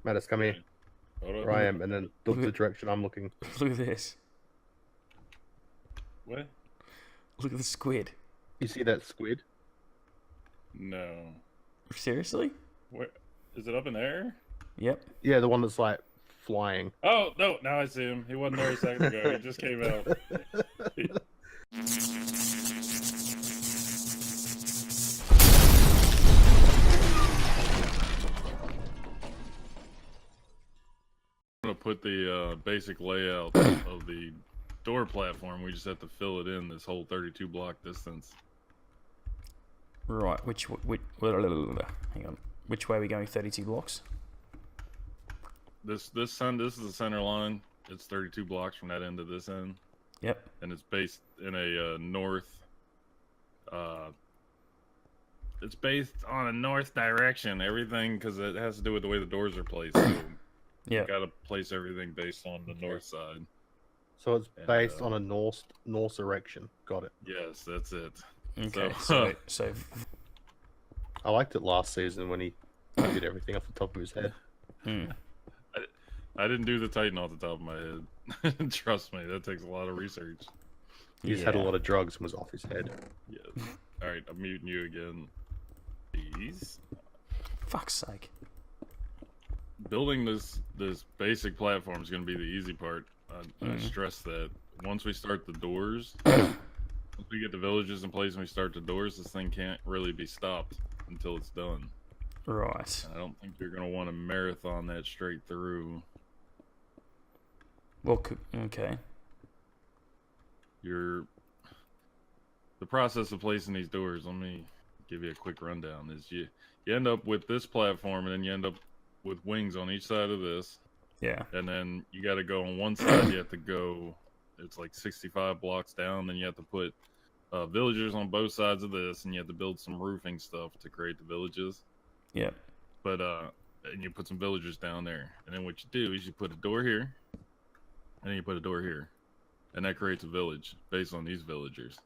Mattis, come here. Hold Where up. I am, and then look Look the at- direction I'm looking. Look at this. What? Look at the squid. You see that squid? No. Seriously? Where is it up in the air? Yep. Yeah, the one that's like flying. Oh no! Now I see him. He wasn't there a second ago. He just came out. I'm gonna put the basic layout of the door platform. We just have to fill it in this whole 32 block distance. Right. Hang on. Which way are we going? 32 blocks. This is the center line. It's 32 blocks from that end to this end, Yep. and it's based in a north. It's based on a north direction. Everything because it has to do with the way the doors are placed. So Yeah. you gotta place everything based on the north side. So it's And, based on a north erection. Got it. Yes, that's it. Okay. So- So I liked it last season when he did everything off the top of his head. I didn't do the Titan off the top of my head. Trust me, that takes a lot of research. He just had a lot of drugs and was off his head. Yes. All right, I'm muting you again. Please. fuck's sake. Building this basic platform is going to be the easy part. I stress that. Once we start the doors, once we get the villages in place and we start the doors, this thing can't really be stopped until it's done. Right. I don't think you're going to want to marathon that straight through. Well, okay. The process of placing these doors, let me give you a quick rundown, is you end up with this platform and then you end up with wings on each side of this, Yeah. and then you got to go on one side, you have to go, it's like 65 blocks down, then you have to put villagers on both sides of this, and you have to build some roofing stuff to create the villages. Yeah. But and you put some villagers down there, and then what you do is you put a door here, and then you put a door here, and that creates a village based on these villagers.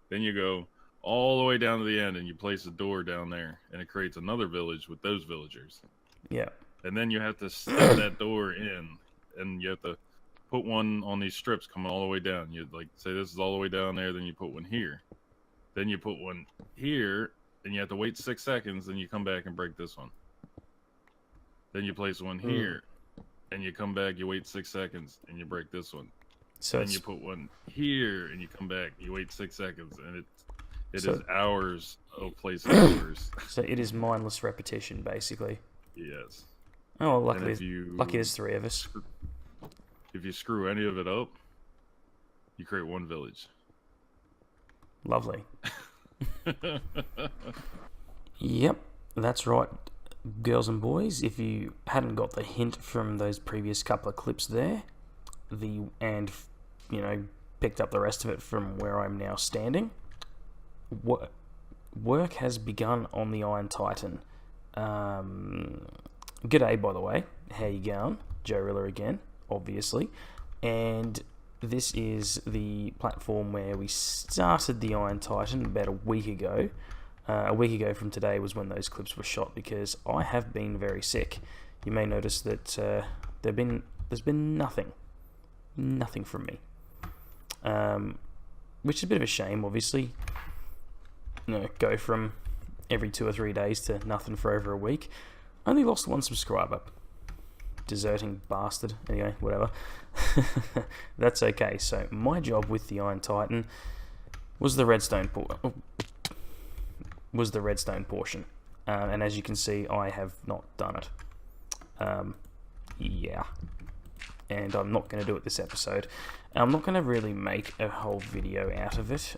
Then you go all the way down to the end, and you place a door down there, and it creates another village with those villagers. Yeah. And then you have to step that door in, and you have to put one on these strips coming all the way down. You like say this is all the way down there, then you put one here, then you put one here, and you have to wait 6 seconds, then you come back and break this one. Then you place one here, and you come back, you wait 6 seconds, and you break this one. So Then it's, you put one here, and you come back, you wait 6 seconds, and it So- is hours of placing doors. so it is mindless repetition, basically. Yes. Oh, well, And lucky there's 3 of us. if you screw any of it up, you create one village. Lovely. Yep, that's right, girls and boys. If you hadn't got the hint from those previous couple of clips there, picked up the rest of it from where I'm now standing, work has begun on the Iron Titan. G'day, by the way. How you going? JoeRilla again, obviously. And this is the platform where we started the Iron Titan about a week ago. A week ago from today was when those clips were shot, because I have been very sick. You may notice that there's been nothing from me, which is a bit of a shame. Obviously, go from every 2 or 3 days to nothing for over a week. Only lost 1 subscriber. Deserting bastard. Anyway, whatever. That's okay. So my job with the Iron Titan was the redstone portion, and as you can see, I have not done it. Yeah, and I'm not going to do it this episode. I'm not going to really make a whole video out of it.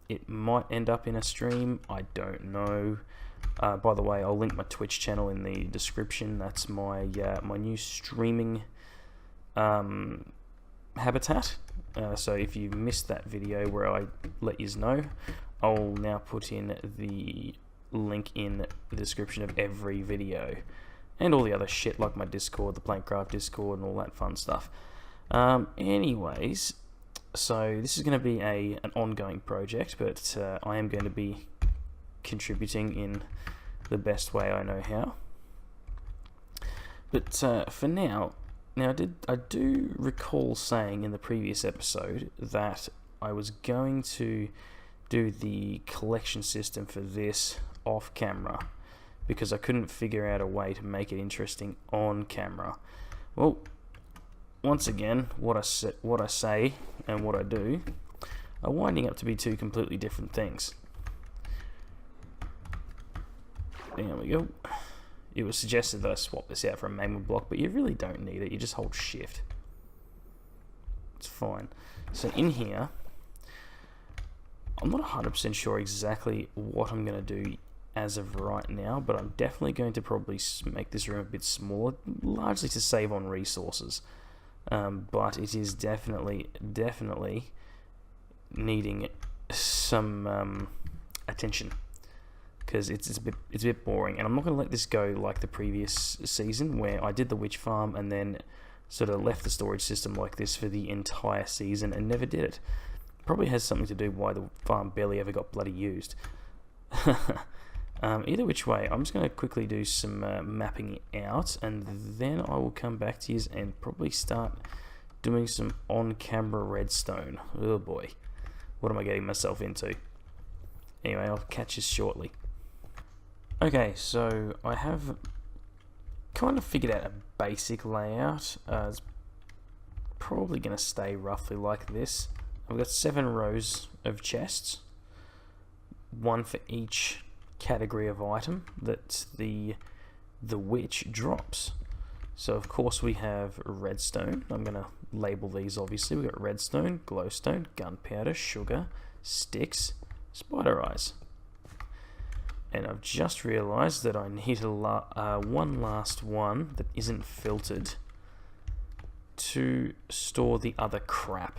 It might end up in a stream. I don't know. By the way, I'll link my Twitch channel in the description. That's my my new streaming habitat. So if you missed that video where I let you know, I'll now put in the link in the description of every video, and all the other shit like my Discord, the Plankcraft Discord, and all that fun stuff. Anyways, so this is going to be an ongoing project, but I am going to be contributing in the best way I know how. But for now, I do recall saying in the previous episode that I was going to do the collection system for this off camera because I couldn't figure out a way to make it interesting on camera. Well, once again, what I say and what I do are winding up to be two completely different things. There we go. It was suggested that I swap this out for a magma block, but you really don't need it. You just hold shift. It's fine. So in here, I'm not 100% sure exactly what I'm going to do as of right now, but I'm definitely going to probably make this room a bit smaller, largely to save on resources. But it is definitely needing some attention, because it's a bit boring, and I'm not going to let this go like the previous season where I did the witch farm and then sort of left the storage system like this for the entire season and never did it. Probably has something to do why the farm barely ever got bloody used. Either which way, I'm just going to quickly do some mapping out, and then I will come back to you and probably start doing some on-camera redstone. Oh boy, what am I getting myself into? Anyway, I'll catch you shortly. Okay, so I have kind of figured out a basic layout. It's probably going to stay roughly like this. I've got 7 rows of chests, one for each category of item that the witch drops. So of course we have redstone. I'm going to label these obviously. We've got redstone, glowstone, gunpowder, sugar, sticks, spider eyes. And I've just realised that I need one last one that isn't filtered to store the other crap,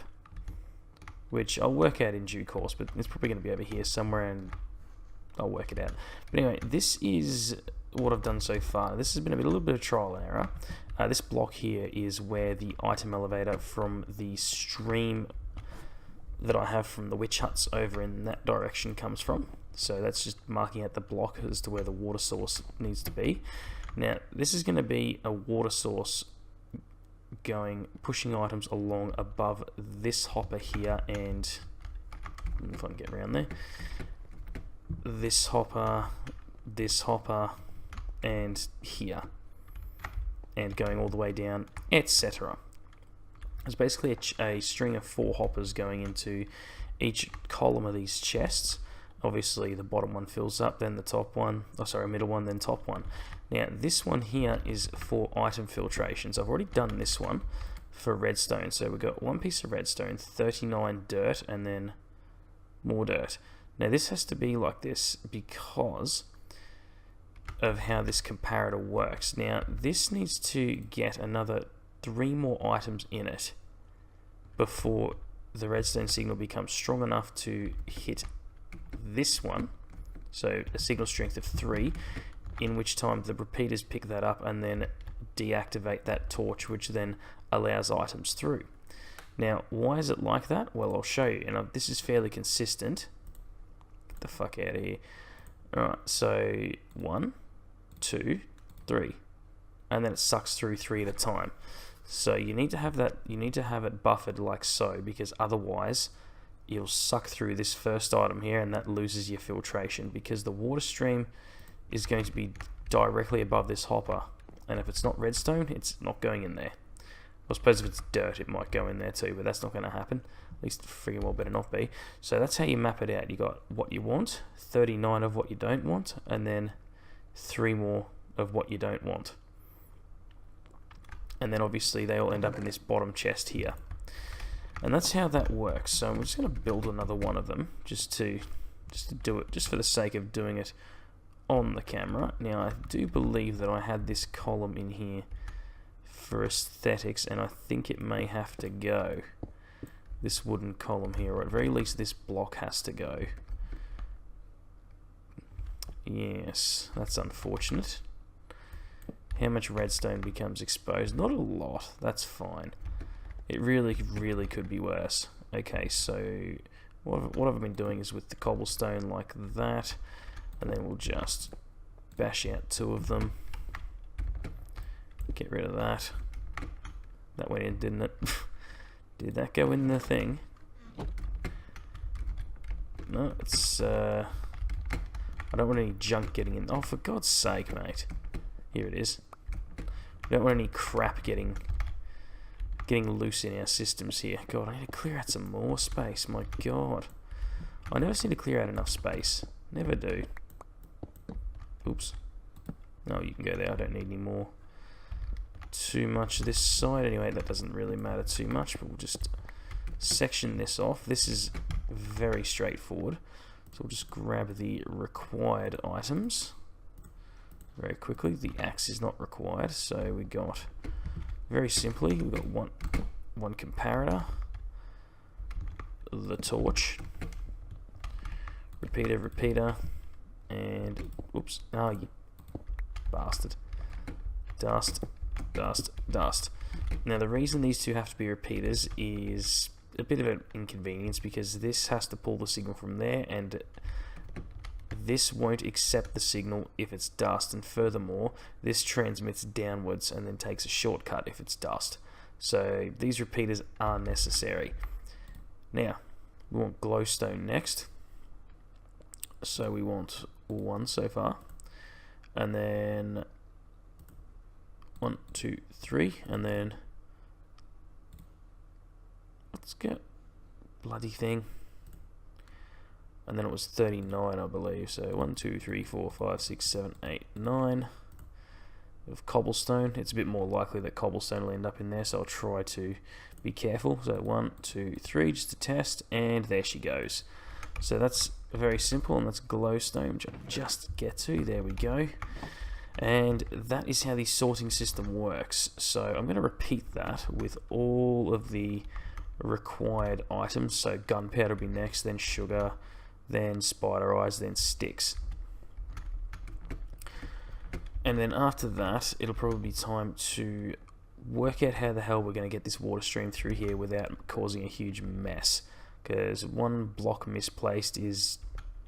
which I'll work out in due course, but it's probably going to be over here somewhere and I'll work it out. But anyway, this is what I've done so far. This has been a little bit of trial and error. This block here is where the item elevator from the stream that I have from the witch huts over in that direction comes from. So that's just marking out the block as to where the water source needs to be. Now, this is going to be a water source pushing items along above this hopper here, and if I can get around there, this hopper, and here, and going all the way down, etc. It's basically a string of 4 hoppers going into each column of these chests. Obviously the bottom one fills up, then the top one, middle one, then top one. Now this one here is for item filtration. So I've already done this one for redstone. So we've got 1 piece of redstone, 39 dirt, and then more dirt. Now this has to be like this because of how this comparator works. Now this needs to get another 3 more items in it before the redstone signal becomes strong enough to hit this one, so a signal strength of 3, in which time the repeaters pick that up and then deactivate that torch, which then allows items through. Now why is it like that? Well, I'll show you, and this is fairly consistent. Get the fuck out of here. Alright, so 1, 2, 3, and then it sucks through 3 at a time. So you need to have that, you need to have it buffered like so, because otherwise you'll suck through this first item here and that loses your filtration, because the water stream is going to be directly above this hopper, and if it's not redstone, it's not going in there. I suppose if it's dirt it might go in there too, but that's not going to happen. At least freaking well better not be. So that's how you map it out. You got what you want, 39 of what you don't want, and then 3 more of what you don't want. And then obviously they all end up in this bottom chest here. And that's how that works. So I'm just going to build another one of them just to do it, just for the sake of doing it on the camera. Now I do believe that I had this column in here for aesthetics, and I think it may have to go. This wooden column here, or at very least this block has to go. Yes, that's unfortunate. How much redstone becomes exposed? Not a lot, that's fine. It really, really could be worse. Okay, so what I've been doing is with the cobblestone like that, and then we'll just bash out 2 of them. Get rid of that. That went in, didn't it? Did that go in the thing? No, it's I don't want any junk getting in. Oh, for God's sake, mate. Here it is. We don't want any crap getting loose in our systems here. God, I need to clear out some more space. My God. I never seem to clear out enough space. Never do. Oops. No, you can go there. I don't need any more. Too much this side. Anyway, that doesn't really matter too much, but we'll just section this off. This is very straightforward. So we'll just grab the required items very quickly. The axe is not required, so we got, very simply, we've got one comparator, the torch, repeater, and whoops, oh you bastard, dust. Now the reason these two have to be repeaters is a bit of an inconvenience, because this has to pull the signal from there, and this won't accept the signal if it's dust, and furthermore, this transmits downwards and then takes a shortcut if it's dust. So these repeaters are necessary. Now, we want glowstone next. So we want 1 so far, and then 1, 2, 3, and then let's get bloody thing. And then it was 39, I believe. So 1, 2, 3, 4, 5, 6, 7, 8, 9 of cobblestone. It's a bit more likely that cobblestone will end up in there, so I'll try to be careful. So 1, 2, 3, just to test, and there she goes. So that's very simple, and that's glowstone, which I'll just get to. There we go. And that is how the sorting system works. So I'm going to repeat that with all of the required items. So gunpowder will be next, then sugar, then spider eyes, then sticks. And then after that, it'll probably be time to work out how the hell we're going to get this water stream through here without causing a huge mess. Because one block misplaced is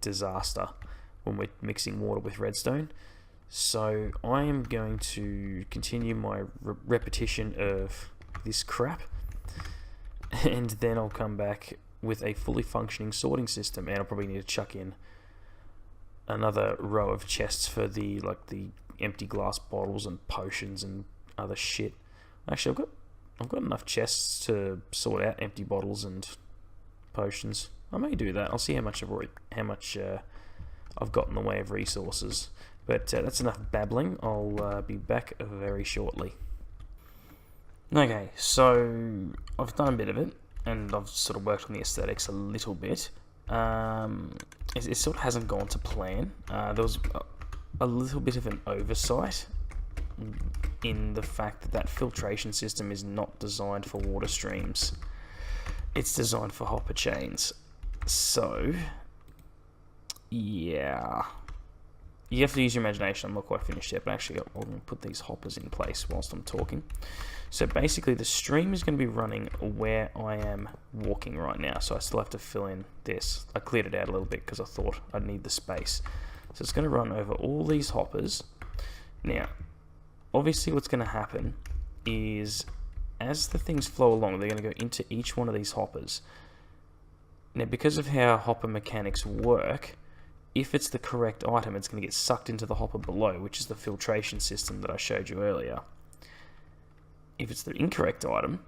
disaster when we're mixing water with redstone. So I am going to continue my repetition of this crap, and then I'll come back with a fully functioning sorting system, and I'll probably need to chuck in another row of chests for the empty glass bottles and potions and other shit. Actually, I've got enough chests to sort out empty bottles and potions. I may do that. I'll see how much I've got in the way of resources. But that's enough babbling. I'll be back very shortly. Okay, so I've done a bit of it, and I've sort of worked on the aesthetics a little bit. It sort of hasn't gone to plan. There was a little bit of an oversight in the fact that filtration system is not designed for water streams. It's designed for hopper chains. So, yeah. You have to use your imagination. I'm not quite finished yet, but actually I'm going to put these hoppers in place whilst I'm talking. So basically the stream is going to be running where I am walking right now, so I still have to fill in this. I cleared it out a little bit because I thought I'd need the space. So it's going to run over all these hoppers. Now, obviously what's going to happen is as the things flow along, they're going to go into each one of these hoppers. Now, because of how hopper mechanics work, if it's the correct item, it's going to get sucked into the hopper below, which is the filtration system that I showed you earlier. If it's the incorrect item,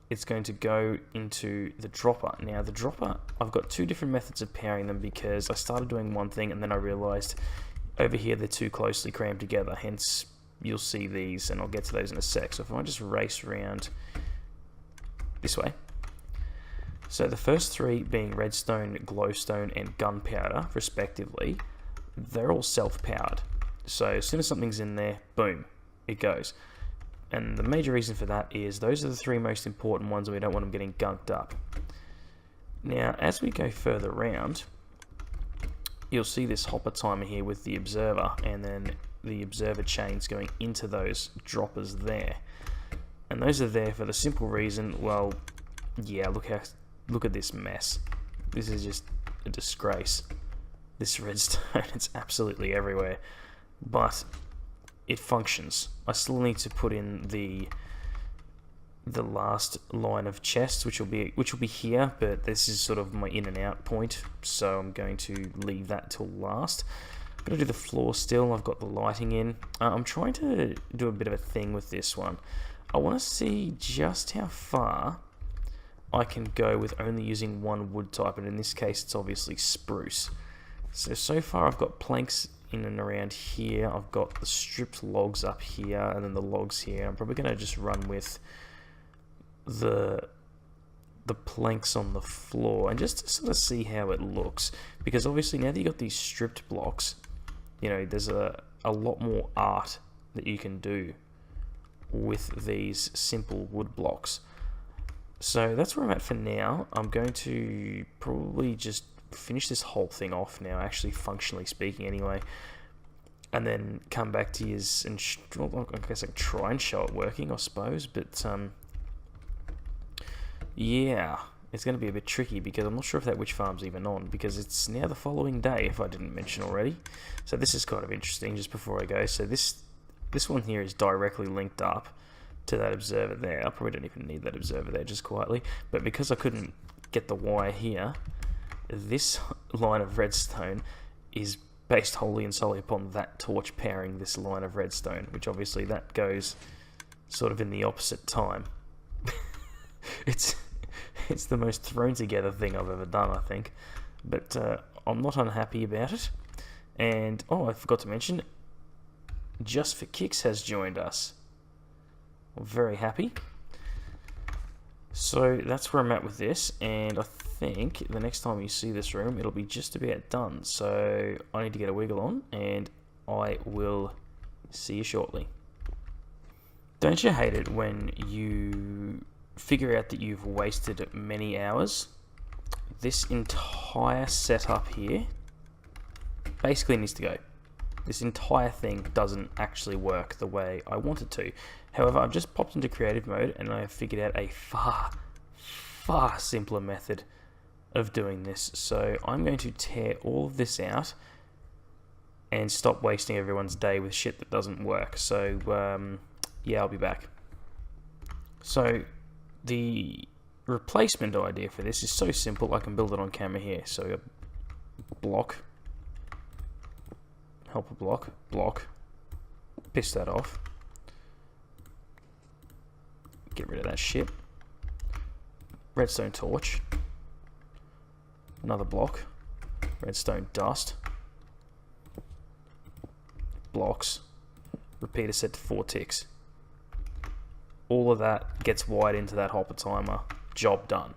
it's going to go into the dropper. Now, the dropper, I've got two different methods of powering them because I started doing one thing and then I realized over here they're too closely crammed together. Hence, you'll see these, and I'll get to those in a sec. So if I just race around this way. So the first three being redstone, glowstone, and gunpowder, respectively, they're all self-powered. So as soon as something's in there, boom, it goes. And the major reason for that is those are the three most important ones, and we don't want them getting gunked up. Now, as we go further around, you'll see this hopper timer here with the observer, and then the observer chains going into those droppers there. And those are there for the simple reason, well, yeah, look at this mess. This is just a disgrace. This redstone, it's absolutely everywhere. But it functions. I still need to put in the last line of chests, which will be here, but this is sort of my in and out point, so I'm going to leave that till last. I'm going to do the floor still. I've got the lighting in. I'm trying to do a bit of a thing with this one. I want to see just how far I can go with only using one wood type, and in this case it's obviously spruce. So far I've got planks in and around here. I've got the stripped logs up here, and then the logs here. I'm probably going to just run with the planks on the floor, and just to sort of see how it looks, because obviously now that you've got these stripped blocks, you know, there's a lot more art that you can do with these simple wood blocks. So that's where I'm at for now. I'm going to probably just finish this whole thing off now, actually functionally speaking anyway, and then come back to you and I guess I can try and show it working, I suppose, but yeah, it's going to be a bit tricky because I'm not sure if that witch farm's even on, because it's now the following day, if I didn't mention already. So this is kind of interesting, just before I go. So this one here is directly linked up to that observer there. I probably don't even need that observer there, just quietly. But because I couldn't get the wire here, this line of redstone is based wholly and solely upon that torch powering this line of redstone, which obviously that goes sort of in the opposite time. It's the most thrown together thing I've ever done, I think. But I'm not unhappy about it. And, oh, I forgot to mention, Just for Kicks has joined us. I'm very happy. So that's where I'm at with this, and I think the next time you see this room, it'll be just about done. So I need to get a wiggle on, and I will see you shortly. Don't you hate it when you figure out that you've wasted many hours? This entire setup here basically needs to go. This entire thing doesn't actually work the way I want it to. However, I've just popped into creative mode and I have figured out a far simpler method of doing this. So I'm going to tear all of this out and stop wasting everyone's day with shit that doesn't work. So yeah, I'll be back. So the replacement idea for this is so simple, I can build it on camera here. So a block, helper block, piss that off, get rid of that shit, redstone torch, another block, redstone dust, blocks, repeater set to 4 ticks. All of that gets wired into that hopper timer. Job done.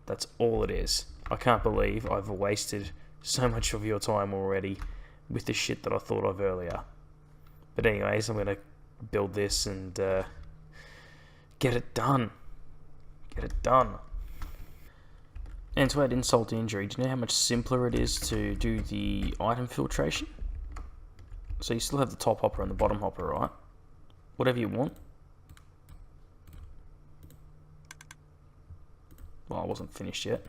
That's all it is. I can't believe I've wasted so much of your time already with the shit that I thought of earlier. But anyways, I'm going to build this and get it done. Get it done. And to add insult to injury, do you know how much simpler it is to do the item filtration? So you still have the top hopper and the bottom hopper, right? Whatever you want. Well, I wasn't finished yet.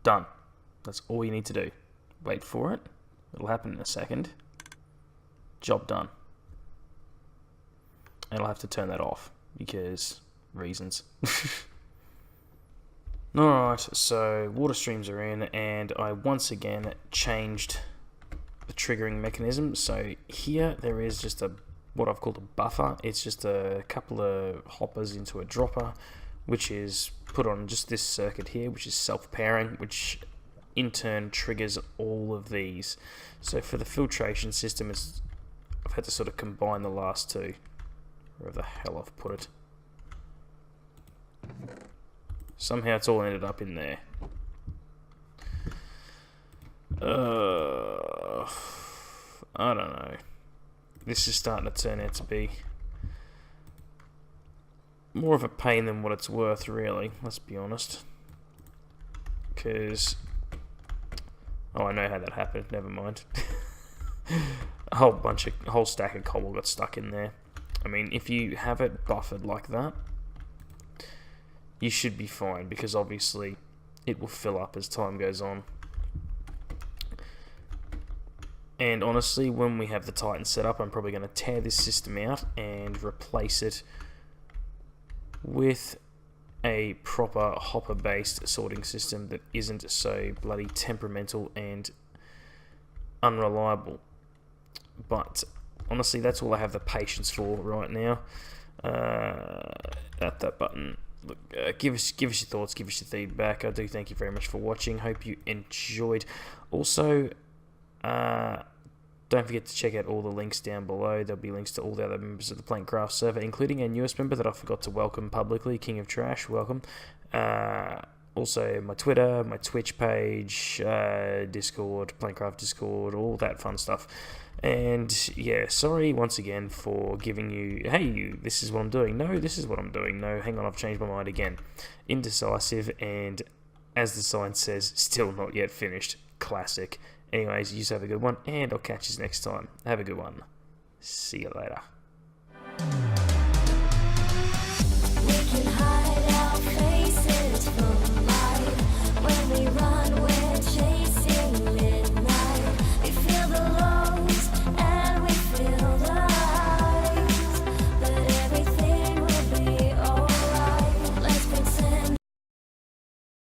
Done. That's all you need to do. Wait for it. It'll happen in a second. Job done. And I'll have to turn that off because reasons. Alright, so water streams are in, and I once again changed the triggering mechanism. So here there is just what I've called a buffer. It's just a couple of hoppers into a dropper, which is put on just this circuit here, which is self-powering, which in turn triggers all of these. So for the filtration system, I've had to sort of combine the last two, wherever the hell I've put it. Somehow it's all ended up in there. I don't know. This is starting to turn out to be more of a pain than what it's worth, really. Let's be honest. Because... oh, I know how that happened. Never mind. a whole stack of cobble got stuck in there. I mean, if you have it buffered like that, you should be fine, because obviously it will fill up as time goes on. And honestly, when we have the Titan set up, I'm probably going to tear this system out and replace it with a proper hopper-based sorting system that isn't so bloody temperamental and unreliable. But honestly, that's all I have the patience for right now. At that button. Look, give us your thoughts, give us your feedback. I do thank you very much for watching. Hope you enjoyed. Also, don't forget to check out all the links down below. There'll be links to all the other members of the Plankcraft server, including our newest member that I forgot to welcome publicly, King of Trash. Welcome. Also, my Twitter, my Twitch page, Discord, Plankcraft Discord, all that fun stuff. And yeah, sorry once again for giving you, hey, this is what I'm doing. No, this is what I'm doing. No, hang on, I've changed my mind again. Indecisive, and as the sign says, still not yet finished. Classic. Anyways, you have a good one, and I'll catch you next time. Have a good one. See you later.